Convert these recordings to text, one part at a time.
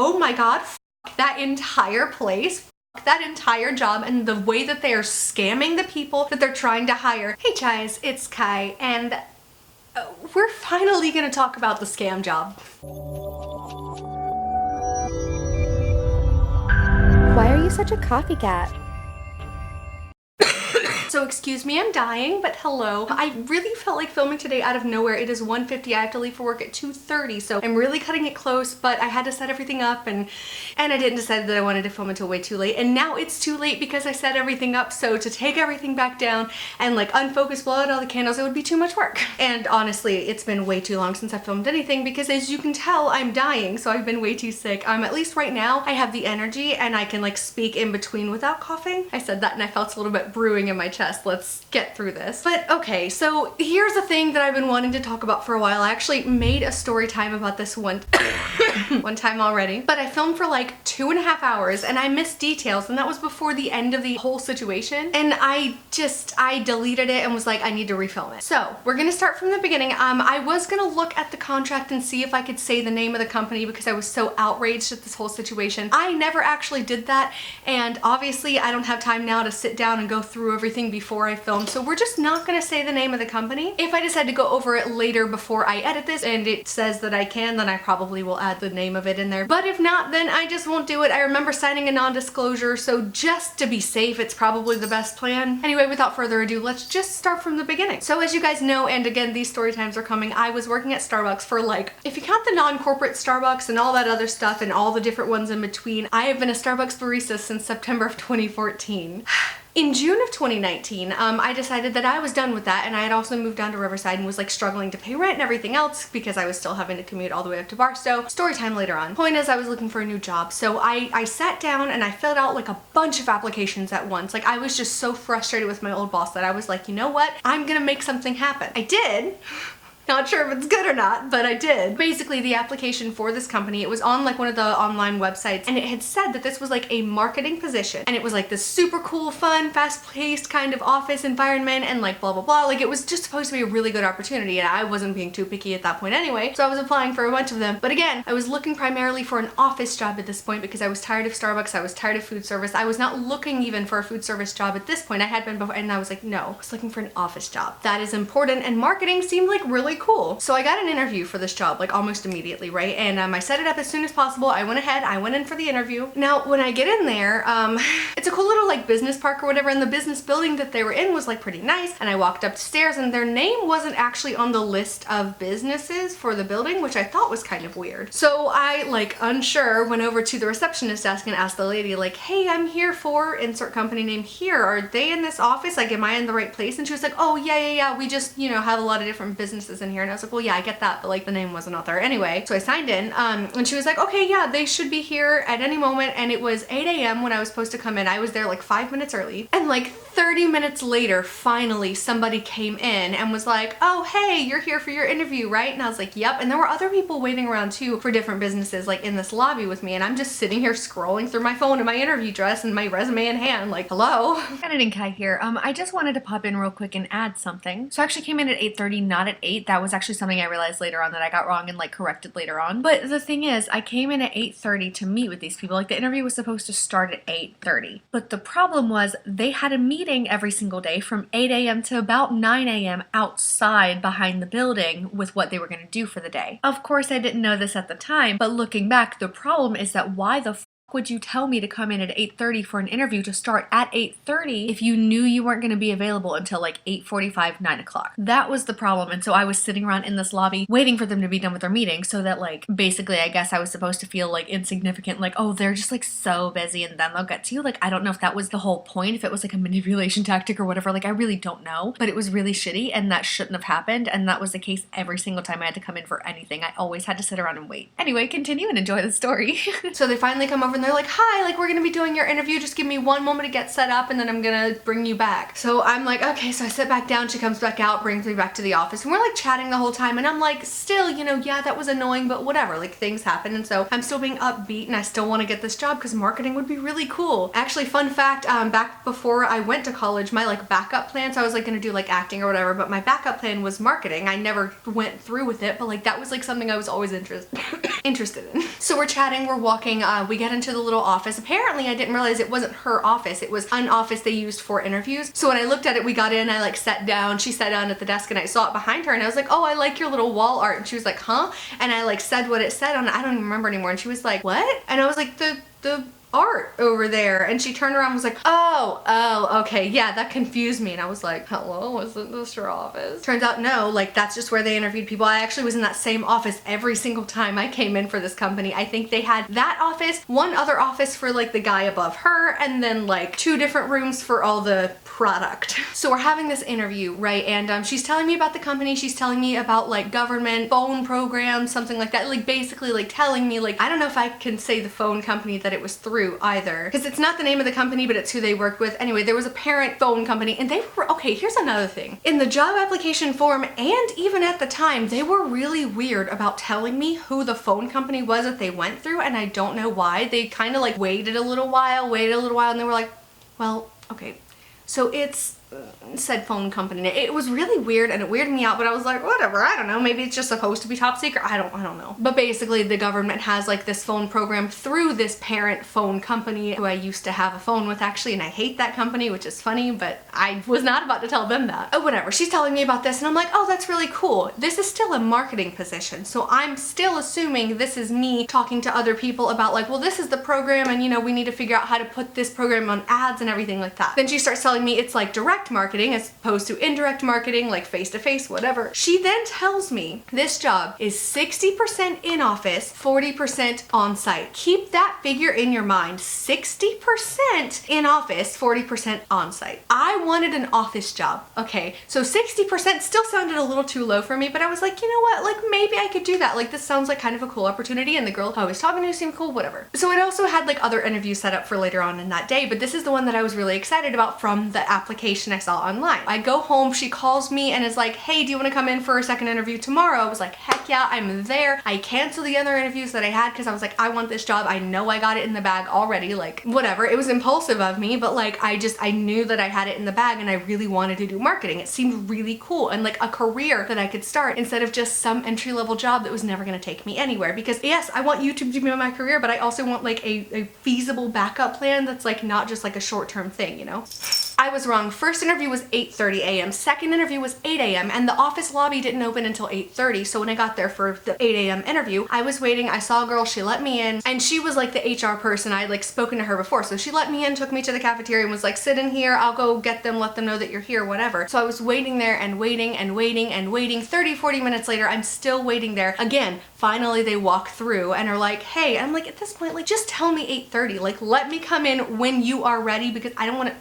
oh my god, that entire place, that entire job, and the way that they are scamming the people that they're trying to hire. Hey guys, it's Kai, and we're finally gonna talk about the scam job. Why are you such a copycat? So excuse me, I'm dying, but hello. I really felt like filming today out of nowhere. It is 1:50, I have to leave for work at 2:30, so I'm really cutting it close, but I had to set everything up, and I didn't decide that I wanted to film until way too late, and now it's too late because I set everything up, so to take everything back down and like unfocus, blow out all the candles, it would be too much work. And honestly, it's been way too long since I filmed anything because as you can tell, I'm dying, so I've been way too sick. At least right now, I have the energy and I can like speak in between without coughing. I said that and I felt a little bit brewing in my chest. Let's get through this. But okay, so here's a thing that I've been wanting to talk about for a while. I actually made a story time about this one time already, but I filmed for like 2.5 hours and I missed details, and that was before the end of the whole situation, and I deleted it and was like, I need to refilm it. So we're gonna start from the beginning. I was gonna look at the contract and see if I could say the name of the company because I was so outraged at this whole situation. I never actually did that, and obviously I don't have time now to sit down and go through everything before I film, so we're just not gonna say the name of the company. If I decide to go over it later before I edit this and it says that I can, then I probably will add the name of it in there, but if not, then I just won't do it. I remember signing a non-disclosure, so just to be safe, it's probably the best plan. Anyway, without further ado, let's just start from the beginning. So as you guys know, and again, these story times are coming, I was working at Starbucks for like, if you count the non-corporate Starbucks and all that other stuff and all the different ones in between, I have been a Starbucks barista since September of 2014. In June of 2019, I decided that I was done with that, and I had also moved down to Riverside and was like struggling to pay rent and everything else because I was still having to commute all the way up to Barstow. Story time later on. Point is, I was looking for a new job, so I sat down and I filled out like a bunch of applications at once. Like I was just so frustrated with my old boss that I was like, you know what? I'm gonna make something happen. I did. Not sure if it's good or not, but I did. Basically, the application for this company, it was on like one of the online websites, and it had said that this was like a marketing position, and it was like this super cool, fun, fast-paced kind of office environment and like blah blah blah. Like it was just supposed to be a really good opportunity, and I wasn't being too picky at that point anyway, so I was applying for a bunch of them. But again, I was looking primarily for an office job at this point because I was tired of Starbucks, I was tired of food service. I was not looking even for a food service job at this point. I had been before, and I was like, no, I was looking for an office job. That is important, and marketing seemed like really cool. So I got an interview for this job like almost immediately, right? And I set it up as soon as possible. I went ahead, I went in for the interview. Now when I get in there, it's a cool little like business park or whatever, and the business building that they were in was like pretty nice, and I walked upstairs and their name wasn't actually on the list of businesses for the building, which I thought was kind of weird. So I, like unsure, went over to the receptionist desk and asked the lady like, hey, I'm here for insert company name here. Are they in this office? Like, am I in the right place? And she was like, oh yeah, we just, you know, have a lot of different businesses in here. And I was like, well, yeah, I get that, but like the name wasn't out there anyway. So I signed in, and she was like, okay, yeah, they should be here at any moment. And it was 8 a.m. when I was supposed to come in. I was there like 5 minutes early, and like 30 minutes later, finally somebody came in and was like, oh, hey, you're here for your interview, right? And I was like, yep. And there were other people waiting around too for different businesses like in this lobby with me, and I'm just sitting here scrolling through my phone in my interview dress and my resume in hand, like, hello. Editing Kai here. I just wanted to pop in real quick and add something. So I actually came in at 8:30, not at 8. That was actually something I realized later on that I got wrong and like corrected later on. But the thing is, I came in at 8:30 to meet with these people. Like the interview was supposed to start at 8:30. But the problem was they had a meeting every single day from 8 a.m. to about 9 a.m. outside behind the building with what they were going to do for the day. Of course, I didn't know this at the time, but looking back, the problem is that why the would you tell me to come in at 8:30 for an interview to start at 8:30 if you knew you weren't going to be available until like 8:45, 9 o'clock? That was the problem. And so I was sitting around in this lobby waiting for them to be done with their meeting, so that like basically I guess I was supposed to feel like insignificant, like, oh, they're just like so busy and then they'll get to you. Like, I don't know if that was the whole point, if it was like a manipulation tactic or whatever. Like, I really don't know, but it was really shitty and that shouldn't have happened. And that was the case every single time I had to come in for anything. I always had to sit around and wait. Anyway, continue and enjoy the story. So they finally come over in the they're like, hi, like we're gonna be doing your interview, just give me one moment to get set up and then I'm gonna bring you back. So I'm like, okay, so I sit back down, she comes back out, brings me back to the office, and we're like chatting the whole time, and I'm like, still, you know, yeah, that was annoying, but whatever, like things happen, and so I'm still being upbeat and I still want to get this job because marketing would be really cool. Actually, fun fact, back before I went to college, my like backup plan, so I was like gonna do like acting or whatever, but my backup plan was marketing. I never went through with it, but like that was like something I was always interested in. So we're chatting, we're walking, we get into the little office. Apparently I didn't realize it wasn't her office, it was an office they used for interviews. So when I looked at it, we got in, I like sat down, she sat down at the desk, and I saw it behind her, and I was like, oh, I like your little wall art. And she was like, huh? And I like said what it said on it, I don't even remember anymore, and she was like, what? And I was like, the art over there. And she turned around and was like, oh, okay, yeah, that confused me. And I was like, hello, isn't this your office? Turns out no, like that's just where they interviewed people. I actually was in that same office every single time I came in for this company. I think they had that office, one other office for like the guy above her, and then like 2 different rooms for all the product. So we're having this interview, right? And she's telling me about the company, she's telling me about like government phone programs, something like that, like basically like telling me, like, I don't know if I can say the phone company that it was through either, because it's not the name of the company, but it's who they worked with. Anyway, there was a parent phone company, and they were, okay, here's another thing. In the job application form, and even at the time, they were really weird about telling me who the phone company was that they went through, and I don't know why. They kind of like waited a little while, and they were like, well, okay, so it's said phone company. It was really weird and it weirded me out, but I was like, whatever, I don't know, maybe it's just supposed to be top secret, I don't know. But basically the government has like this phone program through this parent phone company who I used to have a phone with actually, and I hate that company, which is funny, but I was not about to tell them that. Oh, whatever, she's telling me about this and I'm like, oh, that's really cool. This is still a marketing position, so I'm still assuming this is me talking to other people about like, well, this is the program, and you know, we need to figure out how to put this program on ads and everything like that. Then she starts telling me it's like direct marketing as opposed to indirect marketing, like face-to-face, whatever. She then tells me this job is 60% in office, 40% on site. Keep that figure in your mind. 60% in office, 40% on site. I wanted an office job. Okay, so 60% still sounded a little too low for me, but I was like, you know what, like maybe I could do that. Like this sounds like kind of a cool opportunity, and the girl I was talking to seemed cool, whatever. So it also had like other interviews set up for later on in that day, but this is the one that I was really excited about from the application I saw online. I go home, she calls me and is like, hey, do you want to come in for a second interview tomorrow? I was like, heck yeah, I'm there. I canceled the other interviews that I had because I was like, I want this job. I know I got it in the bag already, like whatever. It was impulsive of me, but like I knew that I had it in the bag and I really wanted to do marketing. It seemed really cool and like a career that I could start instead of just some entry-level job that was never going to take me anywhere. Because yes, I want YouTube to be my career, but I also want like a feasible backup plan that's like not just like a short-term thing, you know? I was wrong. First interview was 8:30 a.m. Second interview was 8 a.m. and the office lobby didn't open until 8:30. So when I got there for the 8 a.m. interview, I was waiting. I saw a girl, she let me in, and she was like the HR person. I had like spoken to her before. So she let me in, took me to the cafeteria and was like, sit in here, I'll go get them, let them know that you're here, whatever. So I was waiting there and waiting and waiting and waiting. 30, 40 minutes later, I'm still waiting there. Again, finally they walk through and are like, hey, I'm like, at this point, like just tell me 8:30. Like let me come in when you are ready because I don't want to.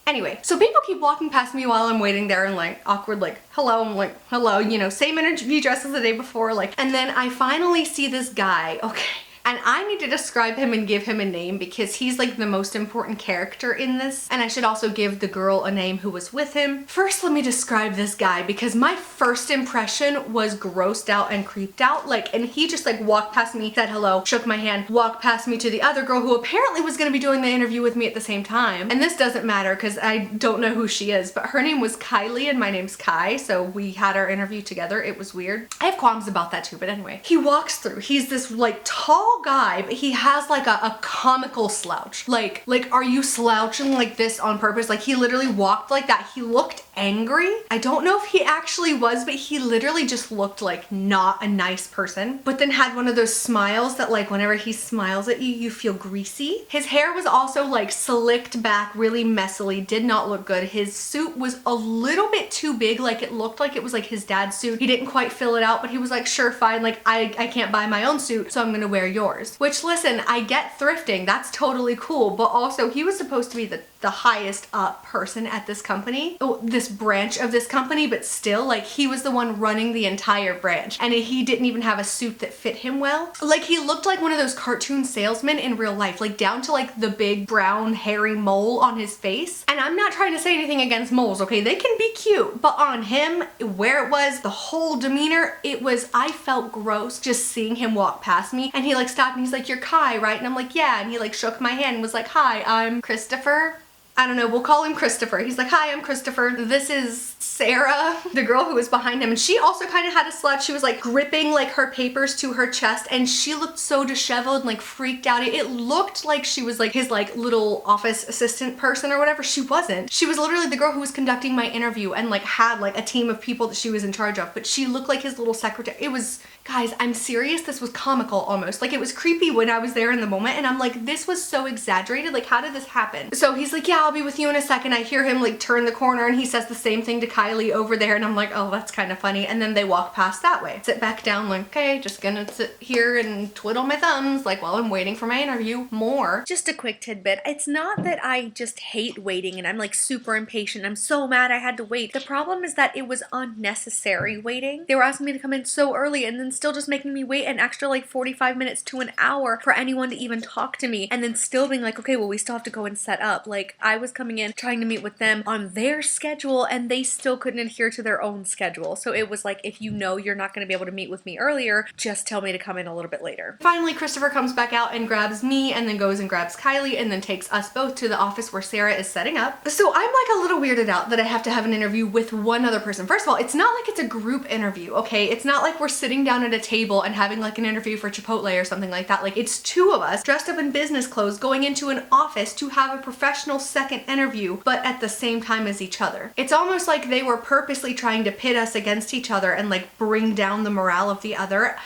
Anyway, so people keep walking past me while I'm waiting there and like awkward, like, hello, I'm like, hello, you know, same interview dress as the day before, like, and then I finally see this guy, okay. And I need to describe him and give him a name because he's like the most important character in this. And I should also give the girl a name who was with him. First, let me describe this guy because my first impression was grossed out and creeped out. Like, and he just like walked past me, said hello, shook my hand, walked past me to the other girl who apparently was gonna be doing the interview with me at the same time. And this doesn't matter because I don't know who she is, but her name was Kylie and my name's Kai. So we had our interview together. It was weird. I have qualms about that too, but anyway. He walks through. He's this like tall guy, but he has like a comical slouch. Like are you slouching like this on purpose? Like he literally walked like that. He looked angry. I don't know if he actually was, but he literally just looked like not a nice person, but then had one of those smiles that like whenever he smiles at you, you feel greasy. His hair was also like slicked back really messily, did not look good. His suit was a little bit too big. Like it looked like it was like his dad's suit. He didn't quite fill it out, but he was like, sure, fine. Like I can't buy my own suit, so I'm gonna wear yours. Which listen, I get thrifting. That's totally cool. But also he was supposed to be the highest up person at this company. Oh, this this branch of this company, but still, like, he was the one running the entire branch, and he didn't even have a suit that fit him well. Like, he looked like one of those cartoon salesmen in real life, like down to like the big brown hairy mole on his face. And I'm not trying to say anything against moles, okay? They can be cute, but on him, where it was, the whole demeanor, it was, I felt gross just seeing him walk past me. And he like stopped and he's like, "You're Kai, right?" And I'm like, "Yeah." And he like shook my hand and was like, "Hi, I'm Christopher." I don't know, we'll call him Christopher. He's like, "Hi, I'm Christopher. This is Sarah," the girl who was behind him. And she also kind of had a slouch. She was like gripping like her papers to her chest, and she looked so disheveled and like freaked out. It looked like she was like his like little office assistant person or whatever. She wasn't. She was literally the girl who was conducting my interview and like had like a team of people that she was in charge of, but she looked like his little secretary. It was, guys, I'm serious, this was comical almost. Like, it was creepy when I was there in the moment, and I'm like, this was so exaggerated. Like, how did this happen? So he's like, "Yeah, I'll be with you in a second." I hear him like turn the corner and he says the same thing to Kylie over there, and I'm like, oh, that's kind of funny. And then they walk past that way. Sit back down like, okay, just gonna sit here and twiddle my thumbs like while I'm waiting for my interview more. Just a quick tidbit. It's not that I just hate waiting and I'm like super impatient. I'm so mad I had to wait. The problem is that it was unnecessary waiting. They were asking me to come in so early and then still just making me wait an extra like 45 minutes to an hour for anyone to even talk to me, and then still being like, okay, well, we still have to go and set up. Like, I was coming in trying to meet with them on their schedule and they still couldn't adhere to their own schedule. So it was like, if you know you're not going to be able to meet with me earlier, just tell me to come in a little bit later. Finally, Christopher comes back out and grabs me and then goes and grabs Kylie and then takes us both to the office where Sarah is setting up. So I'm like a little weirded out that I have to have an interview with one other person. First of all, it's not like it's a group interview, okay? It's not like we're sitting down at a table and having like an interview for Chipotle or something like that. Like, it's two of us dressed up in business clothes going into an office to have a professional second interview, but at the same time as each other. It's almost like they were purposely trying to pit us against each other and like bring down the morale of the other.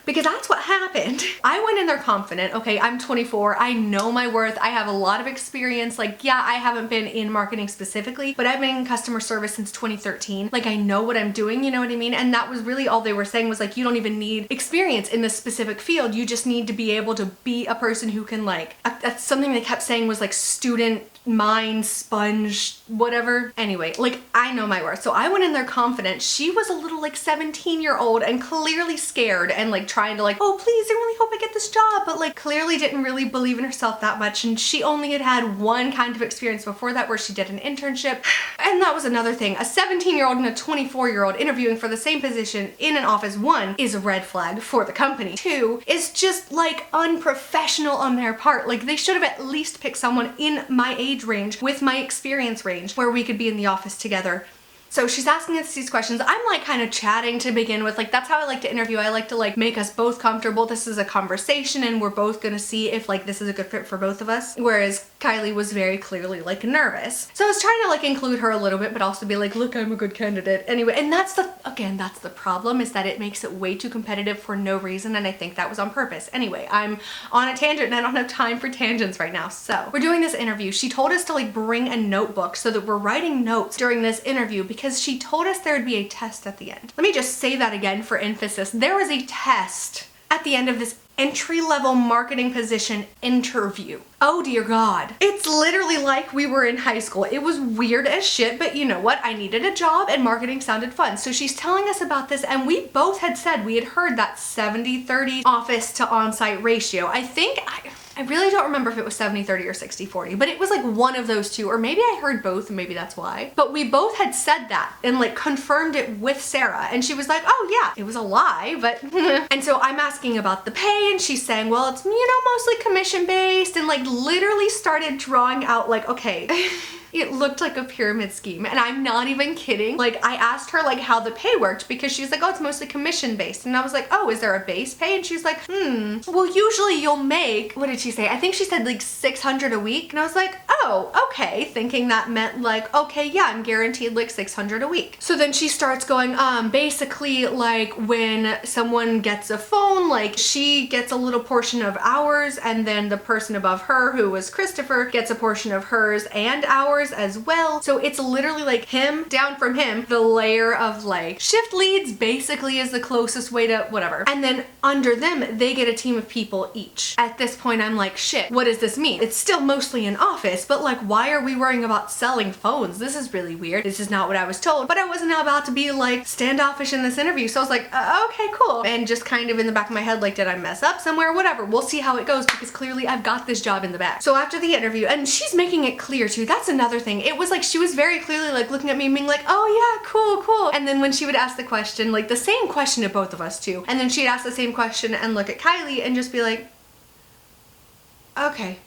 Because that's what happened. I went in there confident. Okay, I'm 24. I know my worth. I have a lot of experience. Like, yeah, I haven't been in marketing specifically, but I've been in customer service since 2013. Like, I know what I'm doing, you know what I mean? And that was really all they were saying, was like, you don't even need experience in this specific field. You just need to be able to be a person who can like, that's something they kept saying was like student mind sponge, whatever. Anyway, like, I know my worth. So I went in there confident. She was a little like 17-year-old and clearly scared and like trying to like, "Oh, please, I really hope I get this job," but like clearly didn't really believe in herself that much. And she only had one kind of experience before that where she did an internship. And that was another thing. A 17-year-old and a 24-year-old interviewing for the same position in an office, one, is a red flag for the company. Two, is just like unprofessional on their part. Like, they should have at least picked someone in my age range with my experience range where we could be in the office together. So she's asking us these questions. I'm like kind of chatting to begin with. Like, that's how I like to interview. I like to like make us both comfortable. This is a conversation and we're both gonna see if like this is a good fit for both of us. Whereas Kylie was very clearly like nervous. So I was trying to like include her a little bit, but also be like, look, I'm a good candidate. Anyway, and that's the problem, is that it makes it way too competitive for no reason. And I think that was on purpose. Anyway, I'm on a tangent and I don't have time for tangents right now. So we're doing this interview. She told us to like bring a notebook so that we're writing notes during this interview, because she told us there would be a test at the end. Let me just say that again for emphasis. There was a test at the end of this entry-level marketing position interview. Oh dear God. It's literally like we were in high school. It was weird as shit, but you know what? I needed a job and marketing sounded fun. So she's telling us about this, and we both had said we had heard that 70-30 office to on-site ratio. I really don't remember if it was 70-30 or 60-40, but it was like one of those two, or maybe I heard both and maybe that's why. But we both had said that and like confirmed it with Sarah, and she was like, oh yeah, it was a lie, but and so I'm asking about the pay, and she's saying, well, it's, you know, mostly commission based, and like literally started drawing out like, okay. It looked like a pyramid scheme, and I'm not even kidding. Like, I asked her like how the pay worked, because she's like, oh, it's mostly commission based. And I was like, oh, is there a base pay? And she's like, well, usually you'll make, what did she say? I think she said like 600 a week. And I was like, oh, okay. Thinking that meant like, okay, yeah, I'm guaranteed like 600 a week. So then she starts going, basically like when someone gets a phone, like she gets a little portion of ours, and then the person above her, who was Christopher, gets a portion of hers and ours as well. So it's literally like him down from him, the layer of like shift leads basically is the closest way to whatever. And then under them, they get a team of people each. At this point, I'm like, shit, what does this mean? It's still mostly an office, but but like, why are we worrying about selling phones? This is really weird. This is not what I was told, but I wasn't about to be like standoffish in this interview. So I was like, okay, cool. And just kind of in the back of my head, like, did I mess up somewhere? Whatever. We'll see how it goes because clearly I've got this job in the bag. So after the interview, and she's making it clear too, that's another thing. It was like, she was very clearly like looking at me and being like, oh yeah, cool, cool. And then when she would ask the question, like the same question to both of us too, and then she'd ask the same question and look at Kylie and just be like, okay.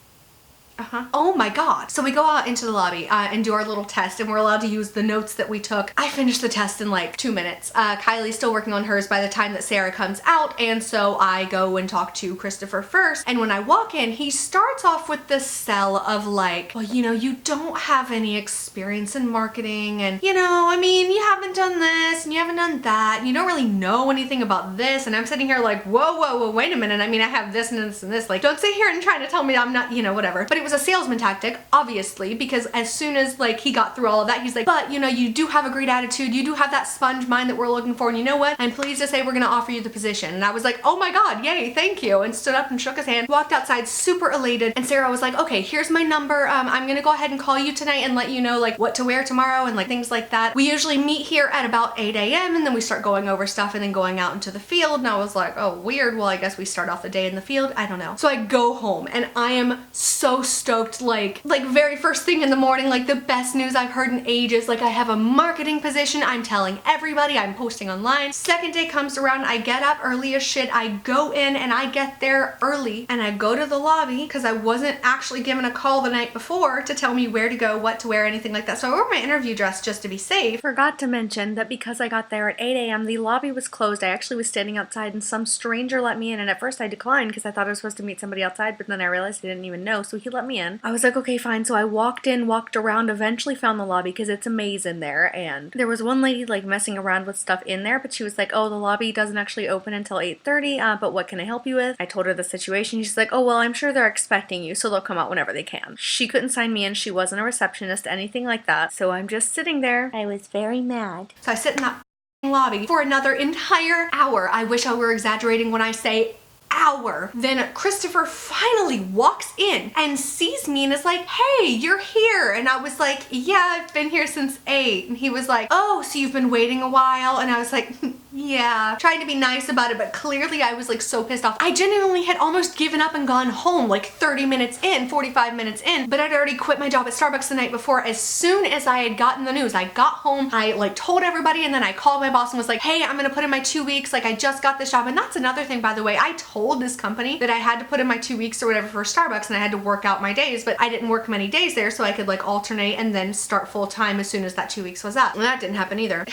Oh my god. So we go out into the lobby and do our little test, and we're allowed to use the notes that we took. I finished the test in like 2 minutes. Kylie's still working on hers by the time that Sarah comes out, and so I go and talk to Christopher first. And when I walk in, he starts off with this sell of like, well, you know, you don't have any experience in marketing, and you know, I mean, you haven't done this and you haven't done that, and you don't really know anything about this. And I'm sitting here like, whoa, wait a minute. I mean, I have this and this and this. Like, don't sit here and try to tell me I'm not, you know, whatever. But it was a salesman tactic, obviously, because as soon as like he got through all of that, he's like, but you know, you do have a great attitude, you do have that sponge mind that we're looking for, and you know what, I'm pleased to say we're gonna offer you the position. And I was like, oh my god, yay, thank you, and stood up and shook his hand, walked outside super elated. And Sarah was like, okay, here's my number, I'm gonna go ahead and call you tonight and let you know like what to wear tomorrow and like things like that. We usually meet here at about 8 a.m. and then we start going over stuff and then going out into the field. And I was like, oh weird, well I guess we start off the day in the field, I don't know. So I go home and I am so stoked, like very first thing in the morning, like the best news I've heard in ages. Like I have a marketing position, I'm telling everybody, I'm posting online. Second day comes around, I get up early as shit, I go in and I get there early and I go to the lobby because I wasn't actually given a call the night before to tell me where to go, what to wear, anything like that. So I wore my interview dress just to be safe. Forgot to mention that because I got there at 8 a.m., the lobby was closed. I actually was standing outside and some stranger let me in, and at first I declined because I thought I was supposed to meet somebody outside, but then I realized he didn't even know, so he let me in. I was like, okay, fine. So I walked in, walked around, eventually found the lobby because it's a maze in there, and there was one lady like messing around with stuff in there, but she was like, oh, the lobby doesn't actually open until 8:30, but what can I help you with? I told her the situation. She's like, oh, well, I'm sure they're expecting you, so they'll come out whenever they can. She couldn't sign me in. She wasn't a receptionist, anything like that, so I'm just sitting there. I was very mad. So I sit in that lobby for another entire hour. I wish I were exaggerating when I say hour. Then Christopher finally walks in and sees me and is like, hey, you're here. And I was like, yeah, I've been here since 8. And he was like, oh, so you've been waiting a while? And I was like, yeah, trying to be nice about it, but clearly I was like so pissed off. I genuinely had almost given up and gone home like 30 minutes in, 45 minutes in, but I'd already quit my job at Starbucks the night before. As soon as I had gotten the news, I got home, I like told everybody, and then I called my boss and was like, hey, I'm gonna put in my 2 weeks, like I just got this job. And that's another thing, by the way, I told this company that I had to put in my 2 weeks or whatever for Starbucks, and I had to work out my days, but I didn't work many days there, so I could like alternate and then start full time as soon as that 2 weeks was up. And that didn't happen either.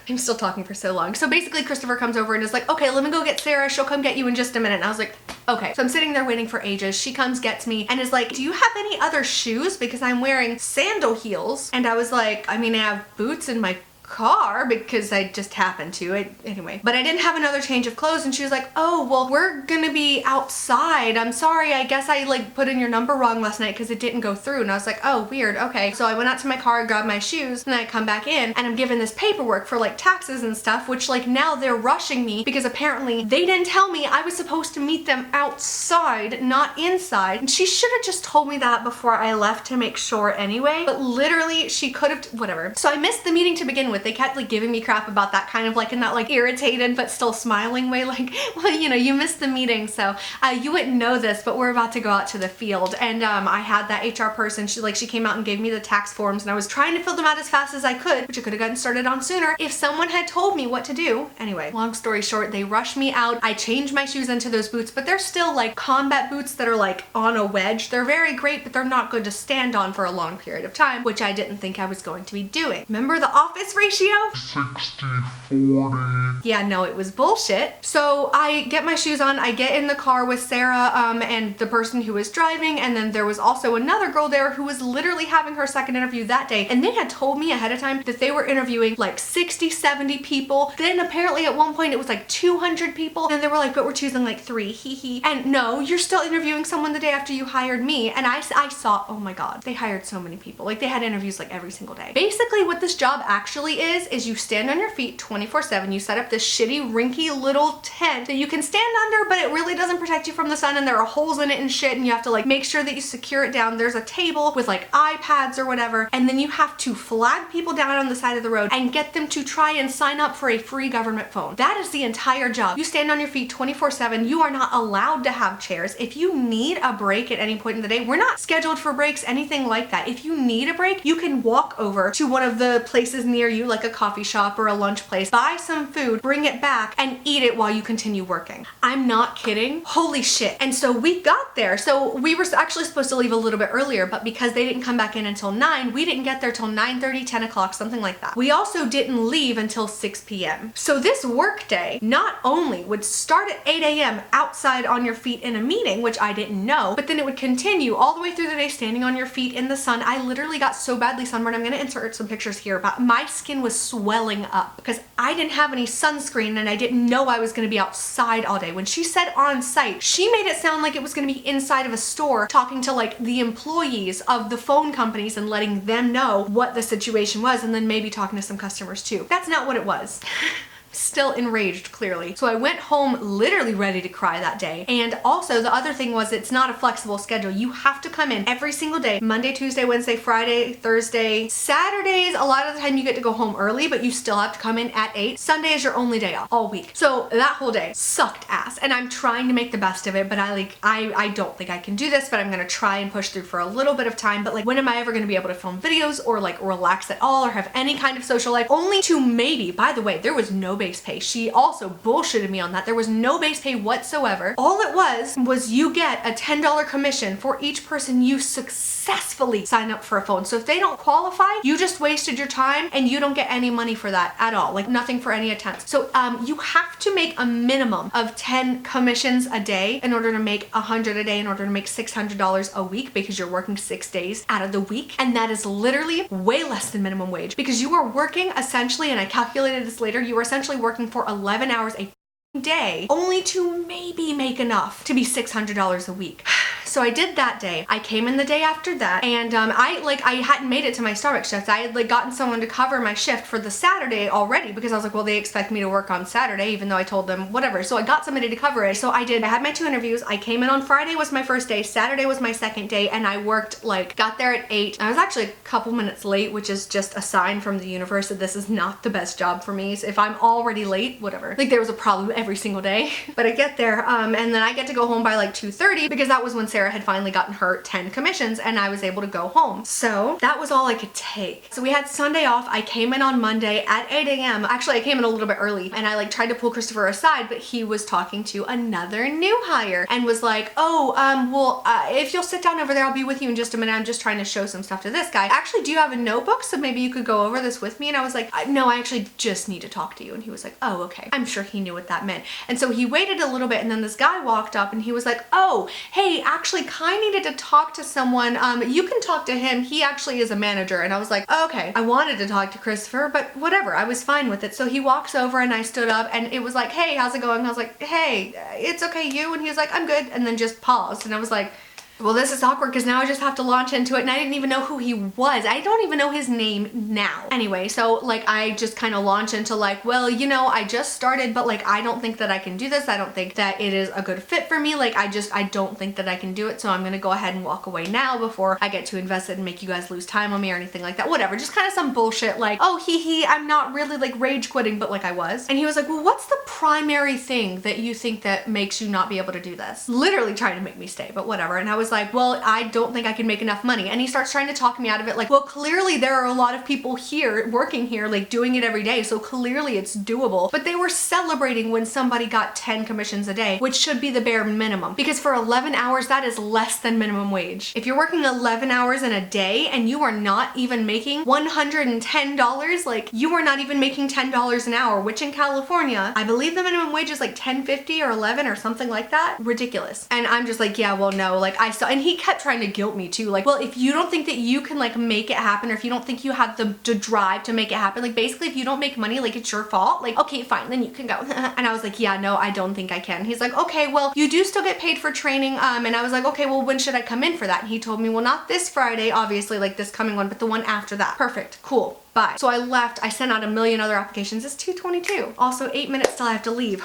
I'm still talking for so long. So basically Christopher comes over and is like, okay, let me go get Sarah. She'll come get you in just a minute. And I was like, okay. So I'm sitting there waiting for ages. She comes, gets me, and is like, do you have any other shoes? Because I'm wearing sandal heels. And I was like, I mean, I have boots in my car because I just happened to it anyway, but I didn't have another change of clothes. And she was like, oh, well, we're gonna be outside, I'm sorry, I guess I like put in your number wrong last night because it didn't go through. And I was like, oh, weird, okay. So I went out to my car, grabbed my shoes, and then I come back in and I'm given this paperwork for like taxes and stuff, which like now they're rushing me because apparently they didn't tell me I was supposed to meet them outside, not inside. And she should have just told me that before I left to make sure anyway, but literally she could have, whatever. So I missed the meeting to begin with. They kept like giving me crap about that, kind of like in that like irritated but still smiling way, like, well, you know, you missed the meeting, so you wouldn't know this, but we're about to go out to the field. And I had that HR person, she came out and gave me the tax forms, and I was trying to fill them out as fast as I could, which I could have gotten started on sooner if someone had told me what to do. Anyway, long story short, they rushed me out. I changed my shoes into those boots, but they're still like combat boots that are like on a wedge. They're very great, but they're not good to stand on for a long period of time, which I didn't think I was going to be doing. Remember the office ratio? 60-40. Yeah, no, it was bullshit. So I get my shoes on, I get in the car with Sarah and the person who was driving, and then there was also another girl there who was literally having her second interview that day, and they had told me ahead of time that they were interviewing like 60, 70 people. Then apparently at one point it was like 200 people, and they were like, but we're choosing like 3, hee hee. And no, you're still interviewing someone the day after you hired me. And I saw, oh my god, they hired so many people. Like they had interviews like every single day. Basically what this job actually literally is you stand on your feet 24/7. You set up this shitty, rinky little tent that you can stand under, but it really doesn't protect you from the sun, and there are holes in it and shit, and you have to like make sure that you secure it down. There's a table with like iPads or whatever, and then you have to flag people down on the side of the road and get them to try and sign up for a free government phone. That is the entire job. You stand on your feet 24/7. You are not allowed to have chairs. If you need a break at any point in the day, we're not scheduled for breaks, anything like that. If you need a break, you can walk over to one of the places near you, like a coffee shop or a lunch place, buy some food, bring it back, and eat it while you continue working. I'm not kidding. Holy shit. And so we got there. So we were actually supposed to leave a little bit earlier, but because they didn't come back in until 9, we didn't get there till 9:30, 10 o'clock, something like that. We also didn't leave until 6 p.m. So this work day not only would start at 8 a.m. outside on your feet in a meeting, which I didn't know, but then it would continue all the way through the day standing on your feet in the sun. I literally got so badly sunburned. I'm gonna insert some pictures here, but my skin was swelling up because I didn't have any sunscreen and I didn't know I was gonna be outside all day. When she said on site, she made it sound like it was gonna be inside of a store talking to like the employees of the phone companies and letting them know what the situation was, and then maybe talking to some customers too. That's not what it was. Still enraged, clearly. So I went home literally ready to cry that day. And also the other thing was, it's not a flexible schedule. You have to come in every single day, Monday, Tuesday, Wednesday, Friday, Thursday, Saturdays. A lot of the time you get to go home early, but you still have to come in at 8. Sunday is your only day off all week. So that whole day sucked ass, and I'm trying to make the best of it, but I don't think I can do this, but I'm gonna try and push through for a little bit of time. But like, when am I ever gonna be able to film videos or like relax at all or have any kind of social life? Only to maybe, by the way, there was no base pay. She also bullshitted me on that. There was no base pay whatsoever. All it was you get a $10 commission for each person you successfully sign up for a phone. So if they don't qualify, you just wasted your time and you don't get any money for that at all. Like nothing for any attempts. So you have to make a minimum of 10 commissions a day in order to make 100 a day, in order to make $600 a week, because you're working 6 days out of the week. And that is literally way less than minimum wage, because you are working essentially, and I calculated this later, you are essentially working for 11 hours a day only to maybe make enough to be $600 a week. So I did that day. I came in the day after that, and I hadn't made it to my Starbucks shift. I had like gotten someone to cover my shift for the Saturday already, because I was like, well, they expect me to work on Saturday, even though I told them whatever. So I got somebody to cover it. So I did. I had my 2 interviews. I came in on Friday was my first day. Saturday was my second day, and I worked got there at 8. I was actually a couple minutes late, which is just a sign from the universe that this is not the best job for me. So if I'm already late, whatever. Like there was a problem every single day. But I get there, and then I get to go home by like 2:30, because that was when Sarah had finally gotten her 10 commissions and I was able to go home. So that was all I could take. So we had Sunday off. I came in on Monday at 8 a.m. Actually, I came in a little bit early, and I tried to pull Christopher aside, but he was talking to another new hire and was like, oh, well, if you'll sit down over there, I'll be with you in just a minute. I'm just trying to show some stuff to this guy. Actually, do you have a notebook? So maybe you could go over this with me. And I was like, no, I actually just need to talk to you. And he was like, oh, okay. I'm sure he knew what that meant. And so he waited a little bit, and then this guy walked up and he was like, oh, hey, actually I needed to talk to someone. You can talk to him. He actually is a manager. And I was like, oh, okay. I wanted to talk to Christopher, but whatever. I was fine with it. So he walks over and I stood up, and it was like, hey, how's it going? And I was like, hey, it's okay, you? And he was like, I'm good. And then just paused. And I was like, well, this is awkward, because now I just have to launch into it, and I didn't even know who he was. I don't even know his name now. Anyway, so I just kind of launch into well, you know, I just started, but I don't think that I can do this. I don't think that it is a good fit for me. I don't think that I can do it. So I'm gonna go ahead and walk away now before I get too invested and make you guys lose time on me or anything like that. Whatever, just kind of some bullshit oh, I'm not really rage quitting, but I was. And he was like, well, what's the primary thing that you think that makes you not be able to do this? Literally trying to make me stay, but whatever. And I was like, well, I don't think I can make enough money. And he starts trying to talk me out of it. Well, clearly there are a lot of people here working here, doing it every day. So clearly it's doable. But they were celebrating when somebody got 10 commissions a day, which should be the bare minimum, because for 11 hours, that is less than minimum wage. If you're working 11 hours in a day and you are not even making $110, you are not even making $10 an hour, which in California, I believe the minimum wage is $10.50 or 11 or something like that. Ridiculous. And I'm just yeah, well, no, I saw, and he kept trying to guilt me too. Well, if you don't think that you can make it happen, or if you don't think you have the drive to make it happen, basically if you don't make money, it's your fault. Okay, fine, then you can go. And I was like, yeah, no, I don't think I can. He's like, okay, well, you do still get paid for training. And I was like, okay, well, when should I come in for that? And he told me, well, not this Friday, obviously, this coming one, but the one after that. Perfect, cool. Bye. So I left. I sent out a million other applications. It's 2:22. Also 8 minutes till I have to leave.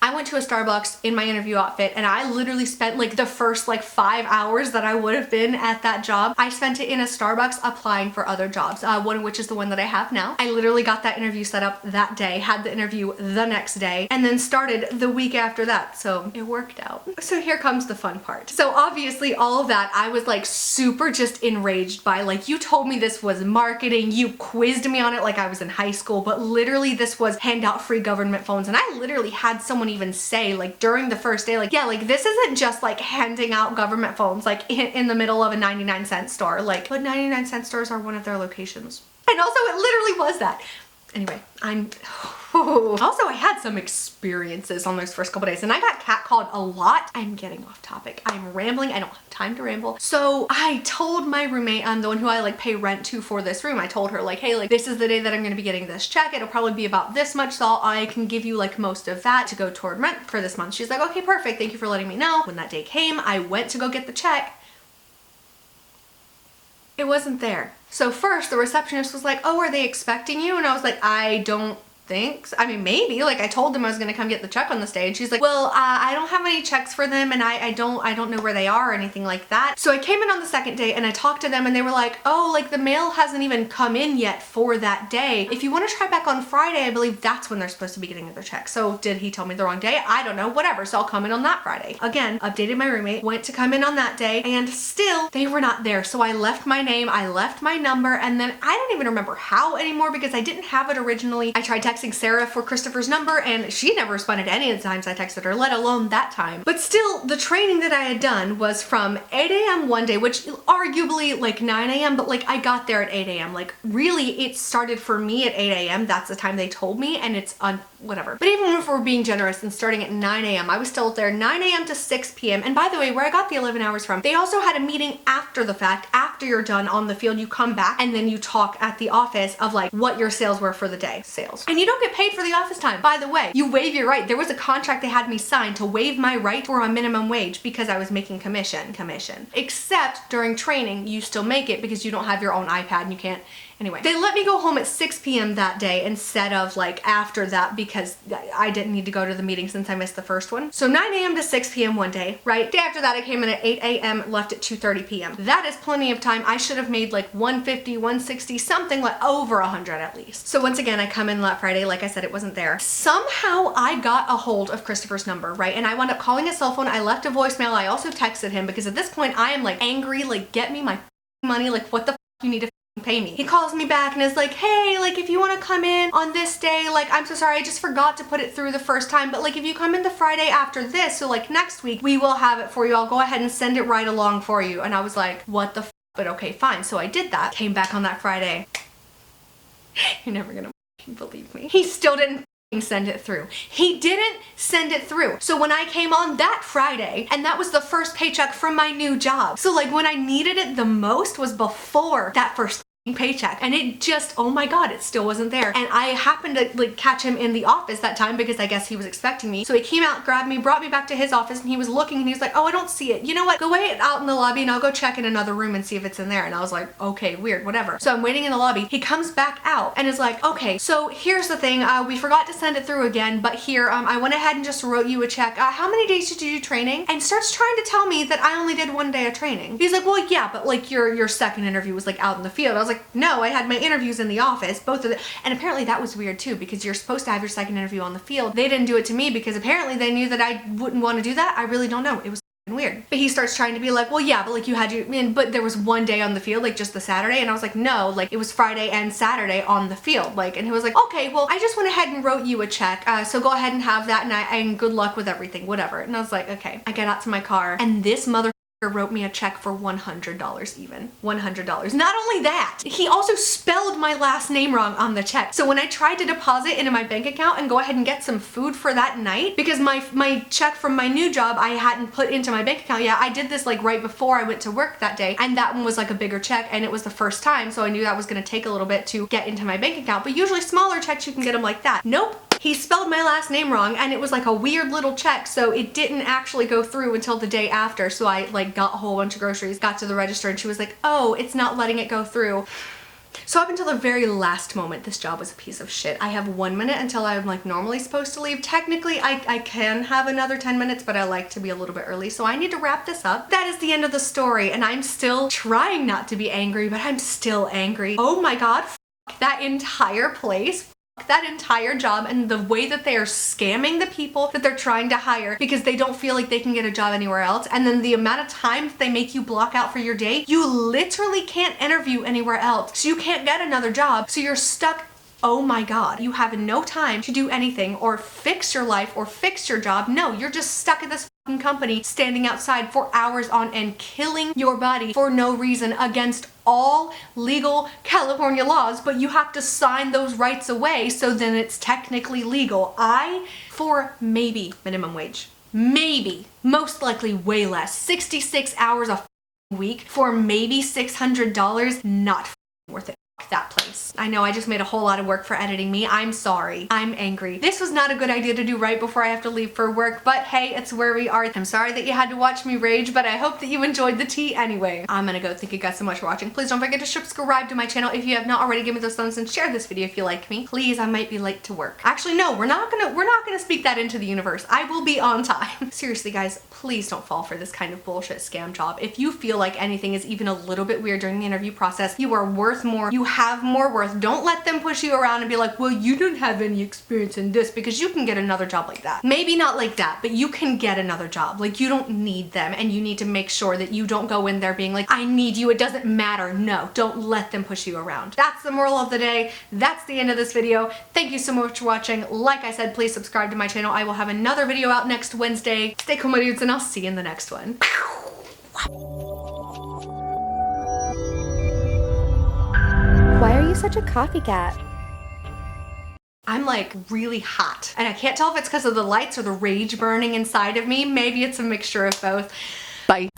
I went to a Starbucks in my interview outfit and I literally spent like the first like 5 hours that I would have been at that job. I spent it in a Starbucks applying for other jobs, one of which is the one that I have now. I literally got that interview set up that day, had the interview the next day, and then started the week after that. So it worked out. So here comes the fun part. So obviously all of that I was like super just enraged by. Like, you told me this was marketing, you quizzed me on it like I was in high school, but literally this was hand out free government phones. And I literally had someone even say like during the first day, like, yeah, like this isn't just like handing out government phones like in the middle of a 99-cent store, like, but 99-cent stores are one of their locations. And also it literally was that. Anyway, also I had some experiences on those first couple days and I got catcalled a lot. I'm getting off topic. I'm rambling. I don't have time to ramble. So I told my roommate, the one who I like pay rent to for this room, I told her like, hey, like this is the day that I'm gonna be getting this check. It'll probably be about this much, so I can give you like most of that to go toward rent for this month. She's like, okay, perfect. Thank you for letting me know. When that day came, I went to go get the check. It wasn't there. So first the receptionist was like, oh, are they expecting you? And I was like, I don't think so. I mean, maybe. Like, I told them I was gonna come get the check on this day, and she's like, well, I don't have any checks for them, and I don't know where they are or anything like that. So I came in on the second day and I talked to them and they were like, oh, like the mail hasn't even come in yet for that day. If you want to try back on Friday, I believe that's when they're supposed to be getting their check. So did he tell me the wrong day? I don't know, whatever. So I'll come in on that Friday. Again, updated my roommate, went to come in on that day, and still they were not there. So I left my name, I left my number, and then I don't even remember how anymore because I didn't have it originally. I tried texting Sarah for Christopher's number and she never responded any of the times I texted her, let alone that time. But still, the training that I had done was from 8 a.m. one day, which arguably like 9 a.m., but like I got there at 8 a.m. Like really it started for me at 8 a.m. That's the time they told me, and it's on whatever. But even if we're being generous and starting at 9 a.m., I was still there 9 a.m. to 6 p.m. And by the way, where I got the 11 hours from, they also had a meeting after the fact. After you're done on the field, you come back and then you talk at the office of like what your sales were for the day. Sales. And you don't get paid for the office time. By the way, you waive your right. There was a contract they had me sign to waive my right for a minimum wage because I was making commission. Except during training, you still make it because you don't have your own iPad and you can't. Anyway, they let me go home at 6 p.m. that day instead of like after that because I didn't need to go to the meeting since I missed the first one. So 9 a.m. to 6 p.m. one day, right? Day after that, I came in at 8 a.m., left at 2:30 p.m. That is plenty of time. I should have made like 150, 160, something like over 100 at least. So once again, I come in that Friday, like I said, it wasn't there. Somehow I got a hold of Christopher's number, right? And I wound up calling his cell phone. I left a voicemail. I also texted him because at this point I am like angry, like get me my money, like what the you need to pay me. He calls me back and is like, hey, like if you want to come in on this day, like I'm so sorry, I just forgot to put it through the first time, but like if you come in the Friday after this, so like next week, we will have it for you. I'll go ahead and send it right along for you. And I was like, what the f? But okay, fine. So I did that. Came back on that Friday. You're never gonna believe me. He still didn't send it through. He didn't send it through. So when I came on that Friday, and that was the first paycheck from my new job. So like when I needed it the most was before that first paycheck, and it just, oh my god, it still wasn't there. And I happened to like catch him in the office that time because I guess he was expecting me. So he came out, grabbed me, brought me back to his office, and he was looking and he was like, oh, I don't see it. You know what? Go wait out in the lobby and I'll go check in another room and see if it's in there. And I was like, okay, weird, whatever. So I'm waiting in the lobby. He comes back out and is like, okay, so here's the thing. We forgot to send it through again, but here, I went ahead and just wrote you a check. How many days did you do training? And starts trying to tell me that I only did 1 day of training. He's like, well, yeah, but like your second interview was like out in the field. I was like, no, I had my interviews in the office, both of them. And apparently that was weird too, because you're supposed to have your second interview on the field. They didn't do it to me because apparently they knew that I wouldn't want to do that. I really don't know. It was weird. But he starts trying to be like, well, yeah, but like you had but there was 1 day on the field, like just the Saturday. And I was like, no, like it was Friday and Saturday on the field. Like, and he was like, okay, well, I just went ahead and wrote you a check. So go ahead and have that. And good luck with everything, whatever. And I was like, okay. I get out to my car and this mother wrote me a check for $100 even. $100. Not only that, he also spelled my last name wrong on the check. So when I tried to deposit into my bank account and go ahead and get some food for that night, because my check from my new job I hadn't put into my bank account yet. I did this like right before I went to work that day, and that one was like a bigger check and it was the first time, so I knew that was gonna take a little bit to get into my bank account. But usually smaller checks you can get them like that. Nope. He spelled my last name wrong and it was like a weird little check, so it didn't actually go through until the day after. So I like got a whole bunch of groceries, got to the register, and she was like, oh, it's not letting it go through. So up until the very last moment, this job was a piece of shit. I have 1 minute until I'm like normally supposed to leave. Technically, I can have another 10 minutes, but I like to be a little bit early, so I need to wrap this up. That is the end of the story, and I'm still trying not to be angry, but I'm still angry. Oh my god, that entire place. That entire job and the way that they are scamming the people that they're trying to hire because they don't feel like they can get a job anywhere else, and then the amount of time that they make you block out for your day, you literally can't interview anywhere else, so you can't get another job, so you're stuck. Oh my god, you have no time to do anything or fix your life or fix your job. No, you're just stuck at this fucking company standing outside for hours on end, killing your body for no reason against all legal California laws, but you have to sign those rights away, so then it's technically legal. For maybe minimum wage, maybe, most likely way less, 66 hours a week for maybe $600, not worth it. That place. I know I just made a whole lot of work for editing me. I'm sorry. I'm angry. This was not a good idea to do right before I have to leave for work, but hey, it's where we are. I'm sorry that you had to watch me rage, but I hope that you enjoyed the tea anyway. I'm gonna go. Thank you guys so much for watching. Please don't forget to subscribe to my channel if you have not already. Give me those thumbs and share this video if you like me. Please, I might be late to work. Actually, no, we're not gonna speak that into the universe. I will be on time. Seriously, guys, please don't fall for this kind of bullshit scam job. If you feel like anything is even a little bit weird during the interview process, you are worth more. You have more worth. Don't let them push you around and be like, well, you don't have any experience in this, because you can get another job like that. Maybe not like that, but you can get another job. Like, you don't need them, and you need to make sure that you don't go in there being like, I need you, it doesn't matter. No, don't let them push you around. That's the moral of the day. That's the end of this video. Thank you so much for watching. Like I said, please subscribe to my channel. I will have another video out next Wednesday. Stay cool, my dudes, and I'll see you in the next one. Why are you such a copycat? I'm like really hot, and I can't tell if it's because of the lights or the rage burning inside of me. Maybe it's a mixture of both. Bye.